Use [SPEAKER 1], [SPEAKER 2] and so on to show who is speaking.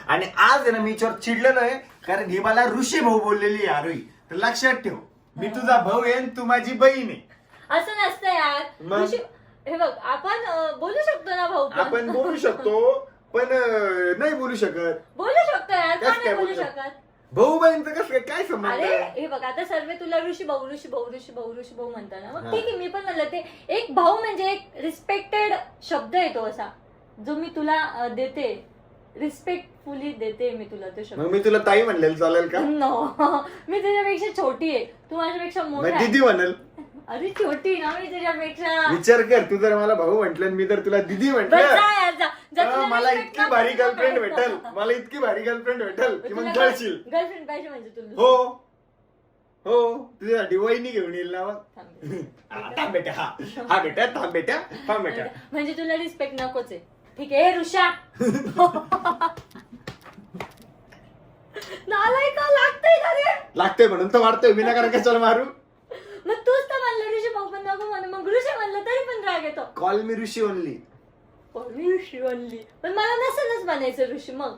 [SPEAKER 1] आणि आज आहे ना मी याच्यावर चिडलेलो आहे कारण ही मला ऋषी भाऊ बोललेली आहे आरोही. तर लक्षात ठेव, मी तुझा भाऊ आहे आणि तू माझी बहीण आहे.
[SPEAKER 2] असं नसतं यार.
[SPEAKER 1] मग?
[SPEAKER 2] हे बघ, आपण बोलू शकतो ना भाऊ पण.
[SPEAKER 1] आपण बोलू शकतो पण नाही बोलू शकत.
[SPEAKER 2] बोलू शकतो यार,
[SPEAKER 1] कसं
[SPEAKER 2] का
[SPEAKER 1] काय
[SPEAKER 2] नाही बोलू
[SPEAKER 1] बोलू
[SPEAKER 2] शकत?
[SPEAKER 1] भाऊ बहीणचं कसं काय संबंध
[SPEAKER 2] अरे
[SPEAKER 1] आहे?
[SPEAKER 2] हे बघ, आता सर्व तुला ऋषी भाऊ ऋषी भाऊ ऋषी भाऊ ऋषी भाऊ म्हणता ना, मग
[SPEAKER 1] हा.
[SPEAKER 2] ठीक आहे, मी पण म्हणलं ते एक भाऊ म्हणजे एक रिस्पेक्टेड शब्द आहे तो असा, जो मी तुला देते, रिस्पेक्टफुली देते मी तुला तो शब्द.
[SPEAKER 1] मग मी तुला ताई म्हणलेलं चालेल का?
[SPEAKER 2] नो, मी तुझ्यापेक्षा छोटी आहे, तू माझ्यापेक्षा मोठा
[SPEAKER 1] मग
[SPEAKER 2] आहे.
[SPEAKER 1] दिदी म्हणेल.
[SPEAKER 2] अरे छोटी ना मी तुझ्यापेक्षा.
[SPEAKER 1] विचार कर, तू जर मला भाऊ म्हटलं आणि मी तर तुला दिदी
[SPEAKER 2] बरं,
[SPEAKER 1] म्हटलं
[SPEAKER 2] जा यार, जा. जा,
[SPEAKER 1] तर
[SPEAKER 2] तुला
[SPEAKER 1] मला
[SPEAKER 2] respect
[SPEAKER 1] इतकी
[SPEAKER 2] नको
[SPEAKER 1] भारी
[SPEAKER 2] तुला
[SPEAKER 1] गर्लफ्रेंड
[SPEAKER 2] पाहिजे.
[SPEAKER 1] भेटल, मला इतकी भारी गर्लफ्रेंड भेटल की मग
[SPEAKER 2] तुला
[SPEAKER 1] जळशील.
[SPEAKER 2] गर्लफ्रेंड पाहिजे म्हणजे तुला.
[SPEAKER 1] हो हो, तुझ्यासाठी वहिनी घेऊन येईल ना मग.
[SPEAKER 2] थांब.
[SPEAKER 1] हा, थांब बेटा, हा बेटा, थांब बेटा, थांब बेटा.
[SPEAKER 2] म्हणजे तुला रिस्पेक्ट नकोच आहे. ठीक आहे ऋषा. नालाय का लागतंय का रे?
[SPEAKER 1] लागतोय म्हणून तर मारतोय, विनाकारण कशाला मारू.
[SPEAKER 2] मग तूच तर म्हणलं ऋषी भाऊ पण नको म्हणून, मग ऋषी म्हणलं तरी पण राग येतो.
[SPEAKER 1] कॉल मी ऋषी ओनली.
[SPEAKER 2] ऋषी म्हणली पण मला नसेलच म्हणायचं ऋषी. मग